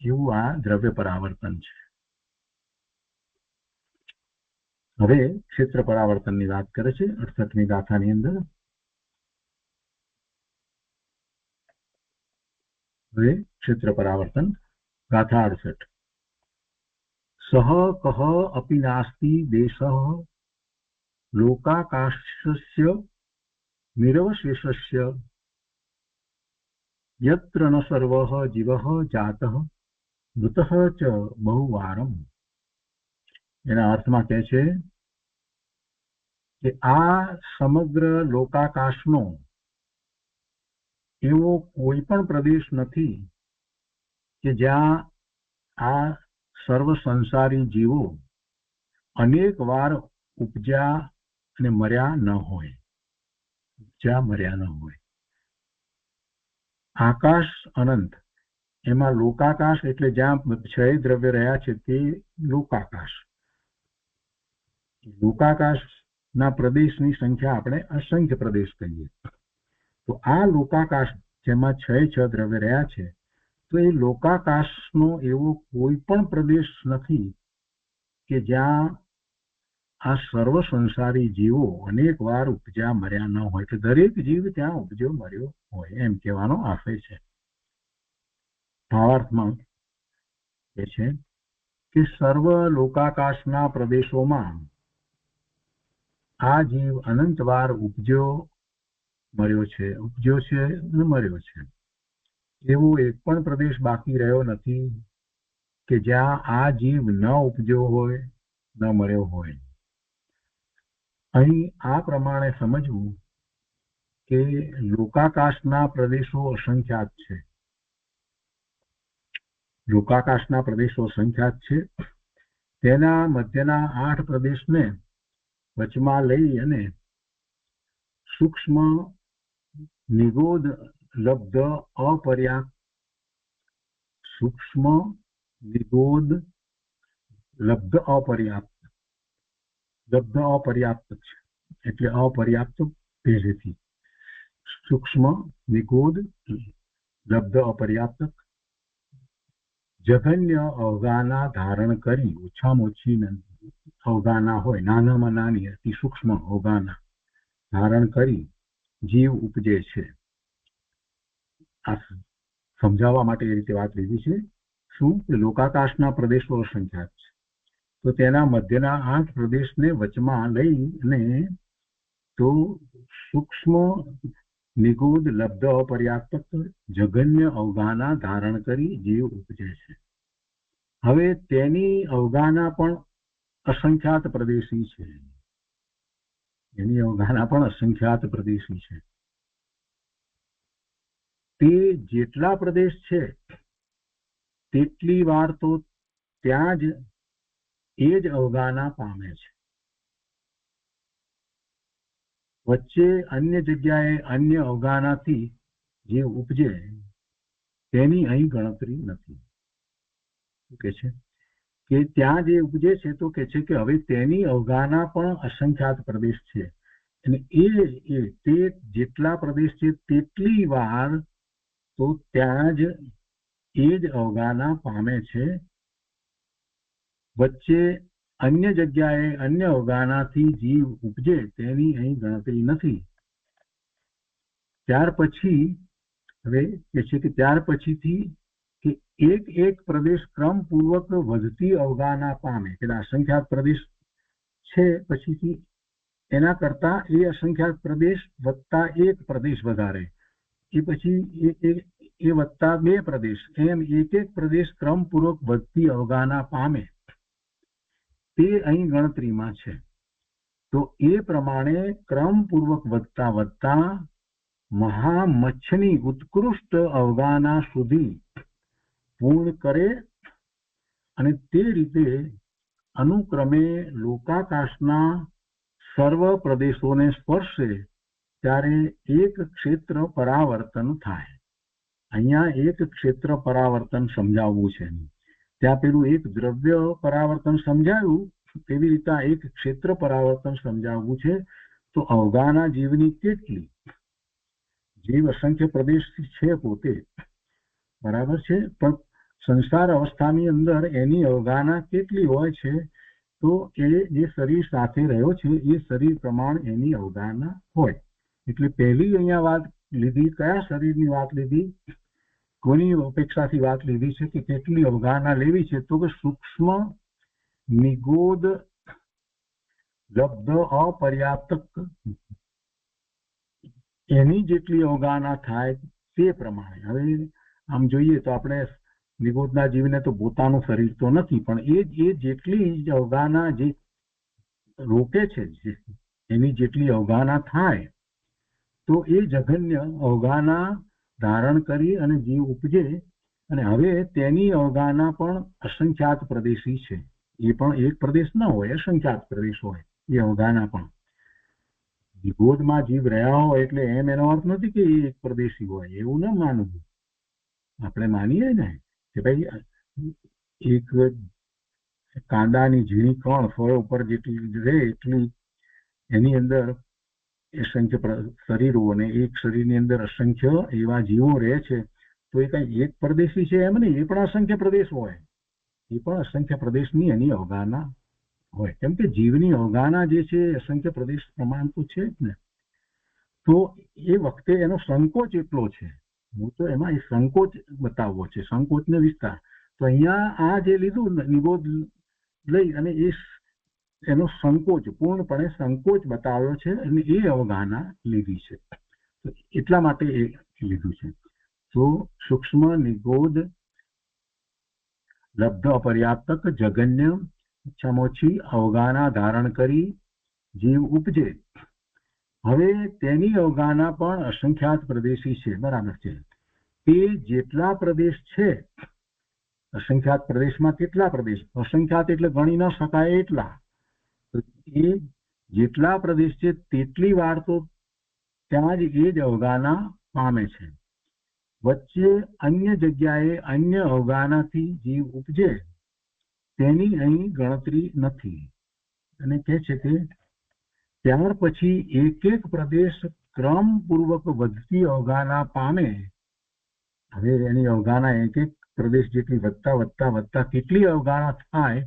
એવું આ દ્રવ્ય પરાવર્તન છે. હવે ક્ષેત્ર પરાવર્તનની વાત કરે છે 68મી ગાથાની અંદર. હવે ક્ષેત્ર પરાવર્તન ગાથા 68. સહ કહ અપि નાસ્તિ દેશઃ લોકાકાશસ્ય નિરવશેષસ્ય યત્ર ન સર્વઃ જીવઃ જાતઃ મૃતઃ ચ બહુવારમ. એના અર્થમાં કહે છે કે આ સમગ્ર લોકાકાશનો એવો કોઈ પણ પ્રદેશ નથી કે જ્યાં આ સર્વ સંસારી જીવો અનેક વાર ઉપજ્યા અને મર્યા ન હોય. આકાશ અનંત, એમાં લોકાકાશ એટલે જ્યાં ક્ષય દ્રવ્ય રહ્યા છે તે લોકાકાશ. લોકાકાશના પ્રદેશની સંખ્યા આપણે અસંખ્ય પ્રદેશ કહીએ. તો આ લોકાકાશ જેમાં છ દ્રવ્ય રહ્યા છે તો એ લોકાકાશનો એવો કોઈ પણ પ્રદેશ નથી કે જ્યાં આ સર્વ સંસારી જીવો અનેક વાર ઉપજ્યા મર્યા ન હોય. કે દરેક જીવ ત્યાં ઉપજ્યો મર્યો હોય એમ કહેવાનો આશય છે. ભાવાર્થમાં એ છે કે સર્વ લોકાકાશના પ્રદેશોમાં આ જીવ અનંત વાર ઉપજ્યો છે અને મર્યો છે. એવો એક પણ પ્રદેશ બાકી રહ્યો નથી કે જ્યાં આ જીવ ન ઉપજ્યો હોય ન મર્યો હોય. અહીં આ પ્રમાણે સમજવું કે લોકાકાશના પ્રદેશો અસંખ્યાત છે. લોકાકાશના પ્રદેશો અસંખ્યાત છે. તેના મધ્યના 8 પ્રદેશને વચમાં લઈ અને સૂક્ષ્મ નિગોદ લબ્ધ અપર્યાપ્ત, સૂક્ષ્મ નિગોદ લબ્ધ અપર્યાપ્ત છે એટલે અપર્યાપ્ત પહેલેથી. સૂક્ષ્મ નિગોદ લબ્ધ અપર્યાપ્ત જઘન્ય અવગાના ધારણ કરી, ઓછામાં ઓછી અવગાના હોય, નાનામાં નાની અતિ સૂક્ષ્મ અવગાના ધારણ કરી જીવ ઉપજે છે. આ સમજાવવા માટે એ રીતે વાત લીધી છે. શું કે લોકાકાશના પ્રદેશો અસંખ્યાત છે તો તેના મધ્યના 8 પ્રદેશને વચમાં લઈ અને તો સૂક્ષ્મ નિગૂઢ લબ્ધ અપર્યાપ્ત જઘન્ય અવગાના ધારણ કરી જીવ ઉપજે છે. હવે તેની અવગાના પણ અસંખ્યાત પ્રદેશી છે. એની અવગાના પણ અસંખ્યાત પ્રદેશી છે. તે જેટલા પ્રદેશ છે તેટલી વાર તો ત્યાં જ એ જ અવગાહના પામે છે. વચ્ચે અન્ય જગ્યાએ અન્ય અવગાહનાથી જે ઉપજે તેની અહીં ગણતરી નથી. કે છે કે ત્યાં જે ઉપજે છે તો કે છે કે હવે તેની અવગાહના પણ અસંખ્યાત પ્રદેશ છે અને તે જેટલા પ્રદેશ છે તેટલી વાર તો ત્યાં જ એ જ અવગાહના પામે છે. વચ્ચે અન્ય જગ્યાએ અન્ય અવગાહનાથી જીવ ઉપજે તેની અહીં ગણતરી નથી. ત્યાર પછી હવે કે છે કે ત્યાર પછીથી કે એક એક પ્રદેશ ક્રમપૂર્વક વધતી અવગાહના પામે. એટલે અસંખ્યાત પ્રદેશ છે પછીથી એના કરતા એ અસંખ્યાત પ્રદેશ વત્તા એક પ્રદેશ વધારે, એ પછી એ વત્તા બે પ્રદેશ, એમ એક એક પ્રદેશ ક્રમપૂર્વક વધતી અવગાહના પામે તે અહીં ગણતરીમાં છે. તો એ પ્રમાણે ક્રમપૂર્વક વધતા વધતા મહામચ્છની ઉત્કૃષ્ટ અવગાહના સુધી પૂર્ણ કરે અને તે રીતે અનુક્રમે લોકાકાશના સર્વ પ્રદેશોને સ્પર્શે ત્યારે એક ક્ષેત્ર પરાવર્તન થાય. અહીંયા એક ક્ષેત્ર પરાવર્તન સમજાવવું છે. ત્યાં પેલું એક દ્રવ્ય પરાવર્તન સમજાયું, તેવી રીતે એક ક્ષેત્ર પરાવર્તન સમજાવવું છે. તો અવગાહના જીવની કેટલી? જીવ અસંખ્ય પ્રદેશ છે પોતે, બરાબર છે, પણ સંસાર અવસ્થાની અંદર એની અવગાહના કેટલી હોય છે? તો એ જે શરીર સાથે રહ્યો છે એ શરીર પ્રમાણે એની અવગાહના હોય. એટલે પહેલી અહીંયા વાત લીધી, કયા શરીરની વાત લીધી? કોની અપેક્ષાથી વાત લીધી છે કે કેટલી અવગાહના લેવી છે? તો કે સૂક્ષ્મ નિગોદ લબ્ધ અપર્યાપ્તક એની જેટલી અવગાહના થાય તે પ્રમાણે. હવે આમ જોઈએ તો આપણે નિગોદના જીવને તો પોતાનું શરીર તો નથી, પણ એ જેટલી અવગાહના જે રોકે છે, એની જેટલી અવગાહના થાય તો એ જઘન્ય અવગાહના ધારણ કરી અને જીવ ઉપજે. અને હવે તેની અવગાહના પણ અસંખ્યાત પ્રદેશી છે. એ પણ એક પ્રદેશ ન હોય, અસંખ્યાત પ્રદેશ હોય એ અવગાહના પણ. નિગોદમાં જીવ રહ્યા હોય એટલે એમ એનો અર્થ નથી કે એ એક પ્રદેશી હોય, એવું ન માનવું. આપણે માનીએ ને કે ભાઈ એક કાંદાની ઝીણી કણ ફળ ઉપર જેટલી રહે એટલી એની અંદર અસંખ્ય શરીરો, અને એક શરીરની અંદર અસંખ્ય એવા જીવો રહે છે. તો એ કઈ એક પ્રદેશી છે એમ નહીં, એ પણ અસંખ્ય પ્રદેશ હોય, એ પણ અસંખ્ય પ્રદેશની એની અવગાહના હોય. કેમ કે જીવની અવગાહના જે છે અસંખ્ય પ્રદેશ પ્રમાણ તો છે જ ને. તો એ વખતે એનો સંકોચ એટલો છે, હું તો એમાં એ સંકોચ બતાવવો છે, સંકોચ ને વિસ્તાર. તો અહીંયા આ જે લીધું નિગોદ લઈ અને એનો સંકોચ પૂર્ણપણે સંકોચ બતાવ્યો છે અને એ અવગાહના લીધી છે. એટલા માટે એ લીધું છે. તો સૂક્ષ્મ નિગોદ લબ્ધ અપર્યાપ્તક જગન્ય ઓછામાં અવગાહના ધારણ કરી જીવ ઉપજે. હવે તેની અવગાહના પણ અસંખ્યાત પ્રદેશી છે, બરાબર છે. તે જેટલા પ્રદેશ છે, અસંખ્યાત પ્રદેશમાં કેટલા પ્રદેશ? અસંખ્યાત એટલે ગણી ન શકાય એટલા. એ જેટલા પ્રદેશ છે તેટલી વાર તો ત્યાં જ એ જ અવગાહના પામે છે. વચ્ચે અન્ય જગ્યાએ અન્ય અવગાહનાથી જીવ ઉપજે તેની અહીં ગણતરી નથી. અને કહે છે કે ત્યાર પછી એક એક પ્રદેશ ક્રમપૂર્વક વધતી અવગાહના પામે. હવે એની અવગાહના એક એક પ્રદેશ જેટલી વધતા વધતા વધતા કેટલી અવગાહના થાય?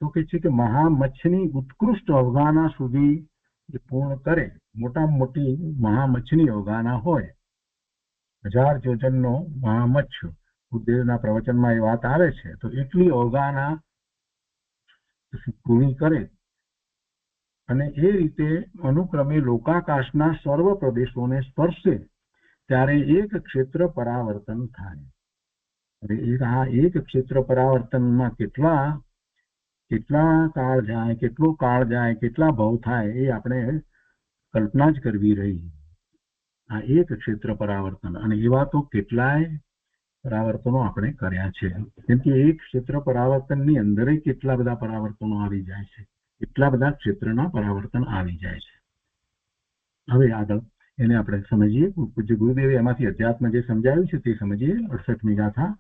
તો કે છે કે મહામચ્છની ઉત્કૃષ્ટ અવગાહના સુધી એ પૂર્ણ કરે. મોટામાં મોટી મહામચ્છની અવગાહના હોય, 1000 યોજનનો મહામચ્છ, બુદ્ધદેવના પ્રવચનમાં એ વાત આવે છે. તો એટલી અવગાહના પૂરી કરે અને એ રીતે અનુક્રમે લોકાકાશના સર્વ પ્રદેશોને સ્પર્શે ત્યારે એક ક્ષેત્ર પરાવર્તન થાય. આ એક ક્ષેત્ર પરાવર્તનમાં કેટલા કાળ જાય, કેટલો કાળ જાય, કેટલા ભવ થાય એ આપણે કલ્પના જ કરવી રહી. આ એક ક્ષેત્ર પરાવર્તન, અને એવા તો કેટલાય પરાવર્તનો આપણે કર્યા છે. કેમ કે એક ક્ષેત્ર પરાવર્તનની અંદર કેટલા બધા પરાવર્તનો આવી જાય છે, એટલા બધા ક્ષેત્રના પરાવર્તન આવી જાય છે. હવે આગળ એને આપણે સમજીએ. પૂજ્ય ગુરુદેવે એમાંથી અધ્યાત્મ જે સમજાવ્યું છે તે સમજીએ. 68મી ગાથા.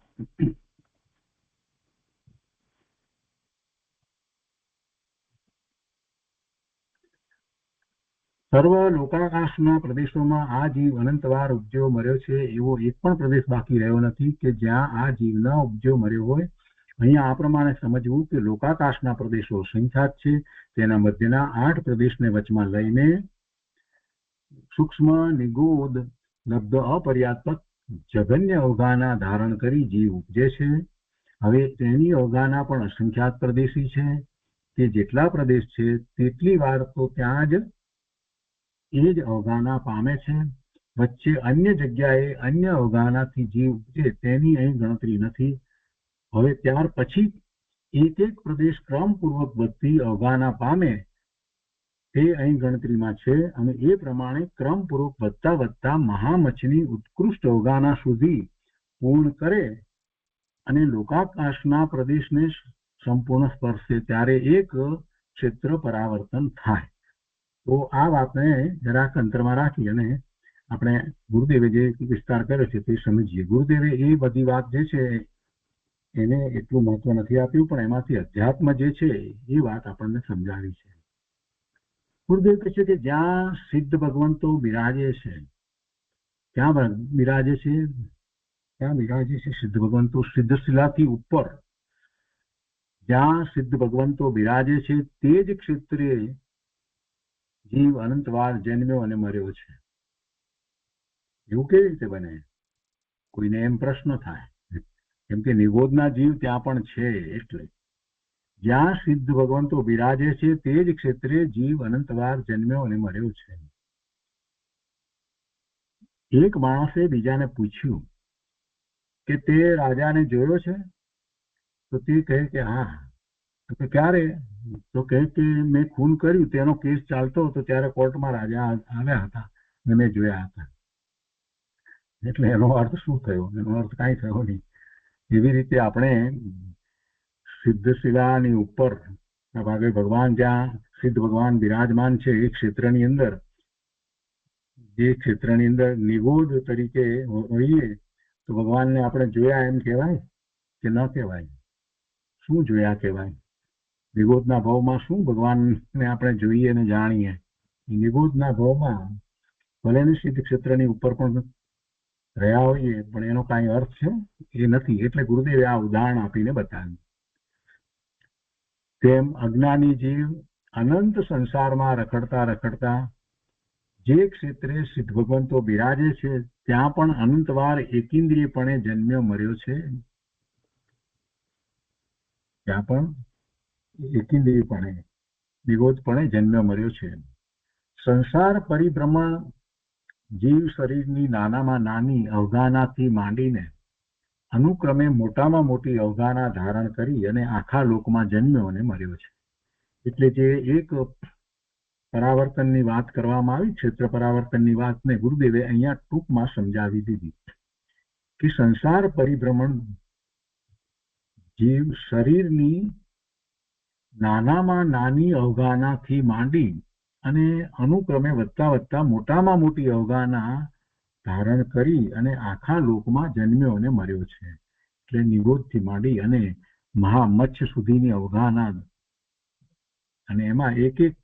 સર્વ લોકાકાશના પ્રદેશોમાં આ જીવ અનંતવાર ઉપજ્યો મર્યો છે એવો એક પણ પ્રદેશ બાકી રહ્યો નથી કે જ્યાં આ જીવ ન ઉપજ્યો મર્યો હોય. અહીંયા આ પ્રમાણે સમજવું કે લોકાકાશના પ્રદેશો સંખ્યાત છે. તેના મધ્યના 8 પ્રદેશને વચમાં લઈને સૂક્ષ્મ નિગૂઢ લબ્ધ અપર્યાપ્ત જગન્ય અવગાના ધારણ કરી જીવ ઉપજે છે. હવે તેની અવગાના પણ અસંખ્યાત પ્રદેશી છે. તે જેટલા પ્રદેશ છે તેટલી વાર તો ત્યાં જ એ જ અવગાના પામે છે. વચ્ચે અન્ય જગ્યાએ અન્ય અવગાનાથી જીવ ઉપજે તેની અહીં ગણતરી નથી. હવે ત્યાર પછી એક એક પ્રદેશ ક્રમપૂર્વક વધતી અવગાના પામે તે અહીં ગણતરીમાં છે. અને એ પ્રમાણે ક્રમપૂર્વક વધતા વધતા મહામચ્છની ઉત્કૃષ્ટ અવગાના સુધી પૂર્ણ કરે અને લોકાકાશના પ્રદેશને સંપૂર્ણ સ્પર્શે ત્યારે એક ક્ષેત્ર પરાવર્તન થાય. તો આ વાતને જરાક અંતરમાં રાખી અને આપણે ગુરુદેવે જે વિસ્તાર કર્યો છે તે સમજીએ. ગુરુદેવે એ બધી વાત જે છે એને એટલું મહત્વ નથી આપ્યું, પણ એમાંથી અધ્યાત્મ જે છે એ વાત આપણને સમજાવી છે. ગુરુદેવ કહે છે કે જ્યાં સિદ્ધ ભગવંતો બિરાજે છે, ક્યાં બિરાજે છે? ત્યાં બિરાજે છે સિદ્ધ ભગવંતો સિદ્ધશિલાથી ઉપર. જ્યાં સિદ્ધ ભગવંતો બિરાજે છે તે જ ક્ષેત્રે જીવ અનંતવાર જન્મ્યો અને મર્યો છે. એવું કેવી રીતે બને? કોઈને એમ પ્રશ્ન થાય. કેમ કે નિગોદના જીવ ત્યાં પણ છે. એટલે જ્યાં સિદ્ધ ભગવંતો બિરાજે છે તે જ ક્ષેત્રે જીવ અનંતવાર જન્મ્યો અને મર્યો છે. એક માણસે બીજાને પૂછ્યું કે તે રાજાને જોયો છે? તો તે કહે કે હા. તો કે ક્યારે? તો કહે કે મેં ખૂન કર્યું તેનો કેસ ચાલતો હતો ત્યારે કોર્ટમાં રાજા આવ્યા હતા અને મેં જોયા હતા. એટલે એનો અર્થ શું થયો? એનો અર્થ કાંઈ થયો નહીં. એવી રીતે આપણે સિદ્ધશિલાની ઉપર ભાગે ભગવાન જ્યાં સિદ્ધ ભગવાન બિરાજમાન છે એ ક્ષેત્રની અંદર, જે ક્ષેત્રની અંદર નિગોધ તરીકે હોઈએ તો ભગવાનને આપણે જોયા એમ કહેવાય કે ન કહેવાય? શું જોયા કહેવાય? નિગોધના ભાવમાં શું ભગવાનને આપણે જોઈએ અને જાણીએ? નિગોધના ભાવમાં ભલે ને સિદ્ધ ક્ષેત્રની ઉપર પણ રહ્યા હોઈએ પણ એનો કાંઈ અર્થ છે એ નથી. એટલે ગુરુદેવે આ ઉદાહરણ આપીને બતાવ્યું. તેમ અજ્ઞાની જીવ અનંત સંસારમાં રખડતા રખડતા જે ક્ષેત્રે સિદ્ધ ભગવંતો બિરાજે છે ત્યાં પણ અનંતવાર એકેન્દ્રિયપણે જન્મ્યો મર્યો છે. ત્યાં પણ એકેન્દ્રિયપણે નિગોધપણે જન્મ્યો મર્યો છે. સંસાર પરિભ્રમણ જીવ શરીરની નાનામાં નાની અવગાનાથી માંડીને અનુક્રમે મોટામાં મોટી અવગાના ધારણ કરી અને આખા લોકમાં જન્મ્યો અને મર્યો છે. એટલે જે એક પરાવર્તનની વાત કરવામાં આવી, ક્ષેત્ર પરાવર્તનની વાતને ગુરુદેવે અહીંયા ટૂંકમાં સમજાવી દીધી કે સંસાર પરિભ્રમણ જીવ શરીરની નાનામાં નાની અવગાનાથી માંડી અને અનુક્રમે વધતા વધતા મોટામાં મોટી અવગાના ધારણ કરી અને આખા લોકમાં જન્મ્યો અને મર્યો છે. એટલે નિગોધથી માંડી અને મહામચ્છ સુધીની અવગાના, અને એમાં એક એક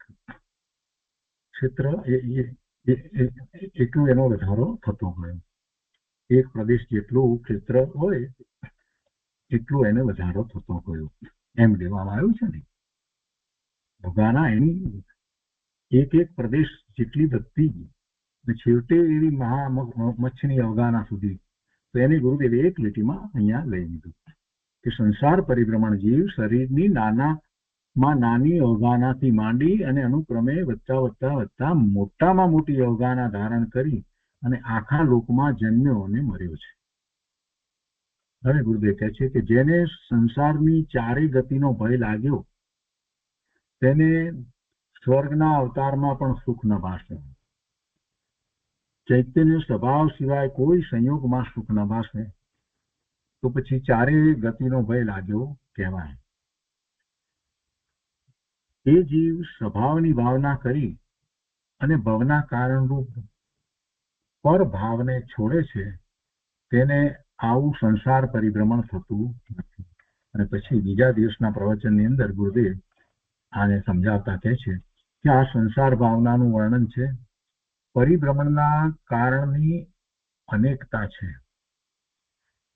ક્ષેત્ર એટલું એનો વધારો થતો ગયો. એક પ્રદેશ જેટલું ક્ષેત્ર હોય એટલું એને વધારો થતો ગયો એમ કહેવામાં આવ્યું છે ને. અવગાના એની એક એક પ્રદેશ જેટલી વધતી છેવટે એવી મહામચ્છની અવગાના સુધી. તો એને ગુરુદેવે એક લીટીમાં અહીંયા લઈ લીધું કે સંસાર પરિભ્રમણ જીવ શરીરની નાનામાં નાની અવગાનાથી માંડી અને અનુક્રમે વધતા વધતા વધતા મોટામાં મોટી અવગાના ધારણ કરી અને આખા લોકમાં જન્મ્યો અને મર્યો છે. હવે ગુરુદેવ કહે છે કે જેને સંસારની ચારે ગતિનો ભય લાગ્યો તેને સ્વર્ગના અવતારમાં પણ સુખ ન ભાષે. ચૈતન્ય સ્વભાવ સિવાય કોઈ સંયોગમાં સુખ ન ભાષે. તો પછી ચારેય ગતિનો ભય લાગ્યો કહેવાય. એ જીવ સ્વભાવની ભાવના કરી અને ભવના કારણરૂપ પર ભાવને છોડે છે તેને આવું સંસાર પરિભ્રમણ થતું નથી. અને પછી બીજા દિવસના પ્રવચનની અંદર ગુરુદેવ આને સમજાવતા કહે છે કે આ સંસાર ભાવનાનું વર્ણન છે. પરિભ્રમણના કારણની અનેકતા છે,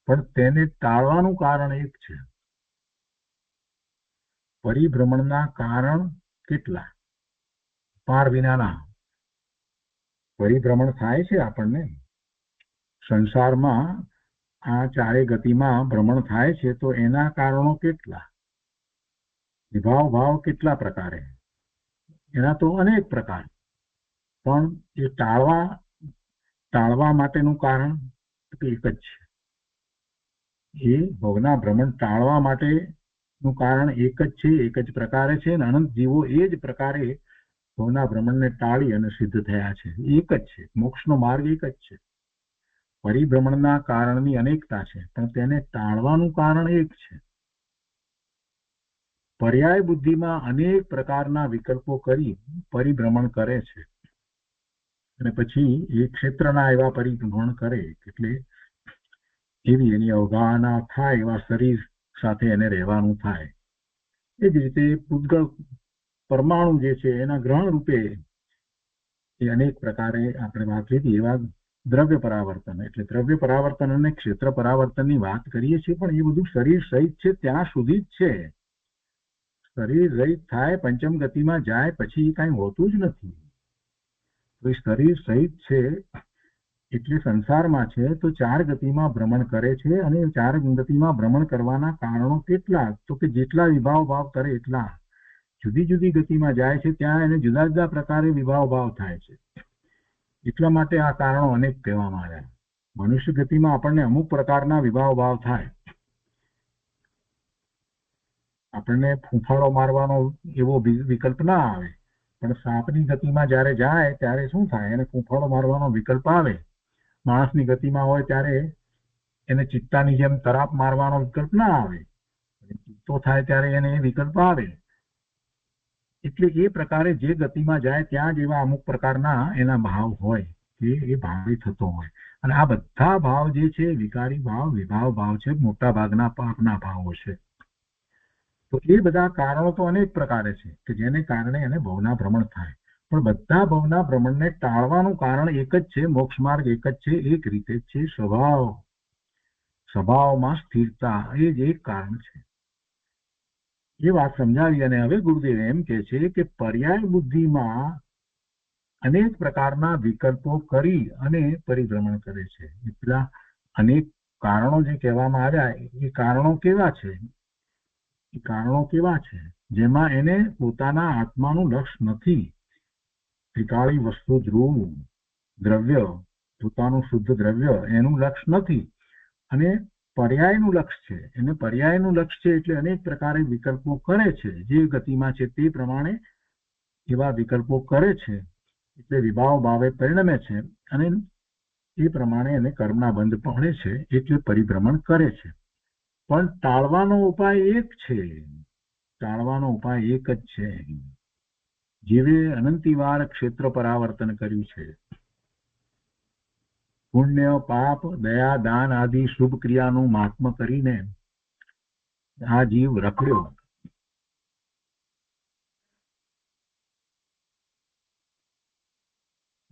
પણ તેને ટાળવાનું કારણ એક છે. પરિભ્રમણના કારણ કેટલા? પાર વિનાના. પરિભ્રમણ થાય છે આપણને સંસારમાં, આ ચારે ગતિમાં ભ્રમણ થાય છે, તો એના કારણો કેટલા? વિભાવ ભાવ કેટલા પ્રકારે? એના તો અનેક પ્રકાર. પણ એ ટાળવા માટેનું કારણ એક જ છે. એ ભવના ભ્રમણ ટાળવા માટેનું કારણ એક જ છે, એક જ પ્રકારે છે. અને અનંત જીવો એ જ પ્રકારે ભવના ભ્રમણને ટાળી અને સિદ્ધ થયા છે. એક જ છે, મોક્ષનો માર્ગ એક જ છે. પરિભ્રમણના કારણની અનેકતા છે, પણ તેને ટાળવાનું કારણ એક છે. પર્યાય બુદ્ધિમાં અનેક પ્રકારના વિકલ્પો કરી પરિભ્રમણ કરે છે, અને પછી એ ક્ષેત્રના એવા પરિભ્રમણ કરે એટલે એવી એની અવગાહના થાય, એવા શરીર સાથે એને રહેવાનું થાય. એ જ રીતે પૂતગળ પરમાણુ જે છે એના ગ્રહણ રૂપે એ અનેક પ્રકારે આપણે વાત લીધી એવા દ્રવ્ય પરાવર્તન, એટલે દ્રવ્ય પરાવર્તન અને ક્ષેત્ર પરાવર્તનની વાત કરીએ છીએ, પણ એ બધું શરીર સહિત છે ત્યાં સુધી જ છે. શરીર રહિત થાય, પંચમ ગતિમાં જાય પછી કાંઈ હોતું જ નથી. તો શરીર સહિત છે એટલે સંસારમાં છે, તો ચાર ગતિમાં ભ્રમણ કરે છે. અને ચાર ગતિમાં ભ્રમણ કરવાના કારણો કેટલા? તો કે જેટલા વિભાવ ભાવ કરે એટલા. જુદી જુદી ગતિમાં જાય છે ત્યાં એને જુદા જુદા પ્રકારે વિભાવ ભાવ થાય છે. એટલા માટે આ કારણો અનેક કહેવામાં આવ્યા. મનુષ્ય ગતિમાં આપણને અમુક પ્રકારના વિભાવ ભાવ થાય. આપણને ફૂંફાળો મારવાનો એવો વિકલ્પ ના આવે, પણ સાપની ગતિમાં જ્યારે જાય ત્યારે શું થાય? એને ફૂંફાળો મારવાનો વિકલ્પ આવે. માણસની ગતિમાં હોય ત્યારે એને ચિત્તાની જેમ તરાપ મારવાનો વિકલ્પ ના આવે. ચિત્તો થાય ત્યારે એને એ વિકલ્પ આવે. એટલે એ પ્રકારે જે ગતિમાં જાય ત્યાં જ એવા અમુક પ્રકારના એના ભાવ હોય કે એ ભાવી થતો હોય. અને આ બધા ભાવ જે છે વિકારી ભાવ, વિભાવ ભાવ છે, મોટા ભાગના પાપના ભાવો છે. તો એ બધા કારણો તો અનેક પ્રકારે છે કે જેને કારણે એને ભવના ભ્રમણ થાય. પણ બધા ભવના ભ્રમણને ટાળવાનું કારણ એક જ છે, મોક્ષ માર્ગ એક જ છે, એક રીતે જ છે, સ્વભાવમાં સ્થિરતા. એ જ એક કારણ છે. એ વાત સમજાવી અને હવે ગુરુદેવ એમ કે છે કે પર્યાય બુદ્ધિમાં અનેક પ્રકારના વિકલ્પો કરી અને પરિભ્રમણ કરે છે. એટલા અનેક કારણો જે કહેવામાં આવ્યા એ કારણો કેવા છે? એ કારણો કેવા છે જેમાં એને પોતાના આત્માનું લક્ષ્ય નથી. ત્રિકાળી વસ્તુ ધ્રુવ દ્રવ્ય, પોતાનું શુદ્ધ દ્રવ્ય એનું લક્ષ્ય નથી, અને પર્યાયનું લક્ષ્ય છે. એને પર્યાયનું લક્ષ્ય છે એટલે અનેક પ્રકારે વિકલ્પો કરે છે. જે ગતિમાં છે તે પ્રમાણે એવા વિકલ્પો કરે છે, એટલે વિભાવ ભાવે પરિણમે છે. અને એ પ્રમાણે એને કર્મના બંધ પડે છે, એટલે પરિભ્રમણ કરે છે. પણ ટાળવાનો ઉપાય એક છે. ટાળવાનો ઉપાય એક જ છે. જીવે અનંતિવાર ક્ષેત્ર પરાવર્તન કર્યું છે. પુણ્ય, પાપ, દયા, દાન આદિ શુભ ક્રિયાનું મહાત્મ્ય કરીને આ જીવ રખડ્યો.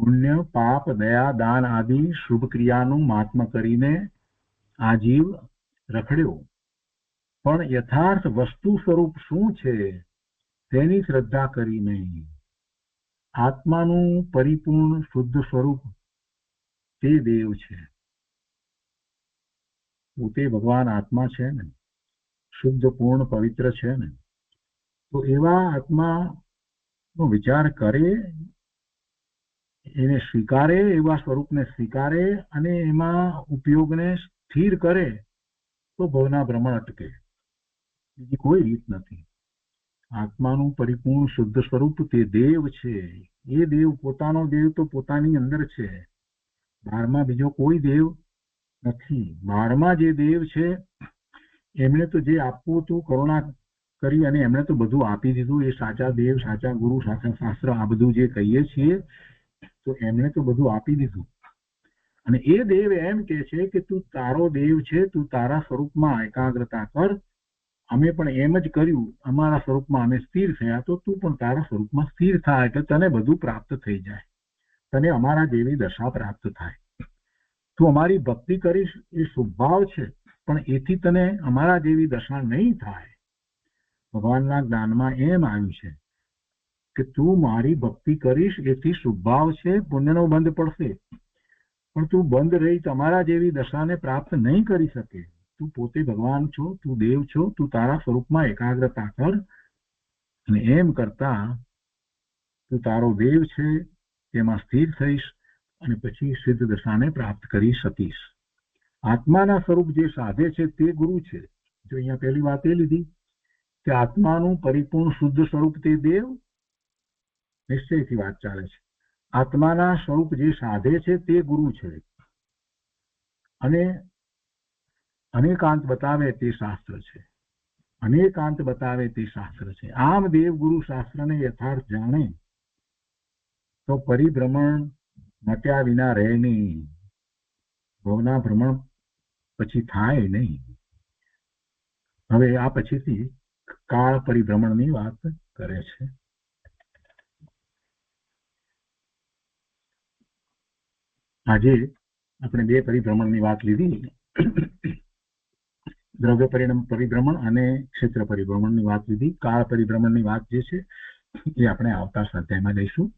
પુણ્ય, પાપ, દયા, દાન આદિ શુભ ક્રિયાનું મહાત્મ્ય કરીને આ જીવ રખડ્યો, પણ યથાર્થ વસ્તુ સ્વરૂપ શું છે તેની શ્રદ્ધા કરી નહીં. આત્માનું પરિપૂર્ણ શુદ્ધ સ્વરૂપ તે દેવ છે. પોતે ભગવાન આત્મા છે ને, શુદ્ધ પૂર્ણ પવિત્ર છે ને. તો એવા આત્માનો વિચાર કરે, એને સ્વીકારે, એવા સ્વરૂપને સ્વીકારે અને એમાં ઉપયોગને સ્થિર કરે તો ભવના ભ્રમણ અટકે. બીજી કોઈ રીત નથી. આત્માનું પરિપૂર્ણ શુદ્ધ સ્વરૂપ તે દેવ છે. એ દેવ, પોતાનો દેવ તો પોતાની અંદર છે. બહારમાં બીજો કોઈ દેવ નથી. બહારમાં જે દેવ છે એમણે તો જે આપવું હતું કરુણા કરી અને એમણે તો બધું આપી દીધું. એ સાચા દેવ, સાચા ગુરુ, સાચા શાસ્ત્ર આ બધું જે કહીએ છીએ તો એમણે તો બધું આપી દીધું. અને એ દેવ એમ કે છે કે તું તારો દેવ છે, તું તારા સ્વરૂપમાં એકાગ્રતા કર. અમે પણ એમ જ કર્યું, અમારા સ્વરૂપમાં અમે સ્થિર થયા, તો તું પણ તારા સ્વરૂપમાં સ્થિર થાય એટલે તને બધું પ્રાપ્ત થઈ જાય, તને અમારા જેવી દશા પ્રાપ્ત થાય. તું અમારી ભક્તિ કરીશ એ સ્વભાવ છે, પણ એથી તને અમારા જેવી દશા નહીં થાય. ભગવાનના જ્ઞાનમાં એમ આવ્યું છે કે તું મારી ભક્તિ કરીશ એથી સ્વભાવ છે, પુણ્યનો બંધ પડશે, પણ તું બંધ રહી તમારા જેવી દશાને પ્રાપ્ત નહીં કરી શકે. તું પોતે ભગવાન છો, તું દેવ છો, તું તારા સ્વરૂપમાં એકાગ્રતા કર અને એમ કરતા તું તારો દેવ છે તેમાં સ્થિર થઈશ અને પછી સિદ્ધ દશાને પ્રાપ્ત કરી શકીશ. આત્માના સ્વરૂપ જે સાધે છે તે ગુરુ છે. જો અહીંયા પહેલી વાત એ લીધી કે આત્માનું પરિપૂર્ણ શુદ્ધ સ્વરૂપ તે દેવ, નિશ્ચયથી વાત ચાલે છે. આત્માના સ્વરૂપ જે સાધે છે તે ગુરુ છે અને અનેકાંત બતાવે તે શાસ્ત્ર છે. અનેકાંત બતાવે તે શાસ્ત્ર છે. આમ દેવ ગુરુ શાસ્ત્રને યથાર્થ જાણે તો પરિભ્રમણ મટ્યા વિના રહે નહીં, ભવના ભ્રમણ પછી થાય નહીં. હવે આ પછીથી કાળ પરિભ્રમણની વાત કરે છે. આજે આપણે બે પરિભ્રમણની વાત લીધી, દ્રવ્ય પરિભ્રમણ અને ક્ષેત્ર પરિભ્રમણની વાત લીધી. કાળ પરિભ્રમણની વાત જે છે એ આપણે આવતા સ્વાધ્યાયમાં લઈશું.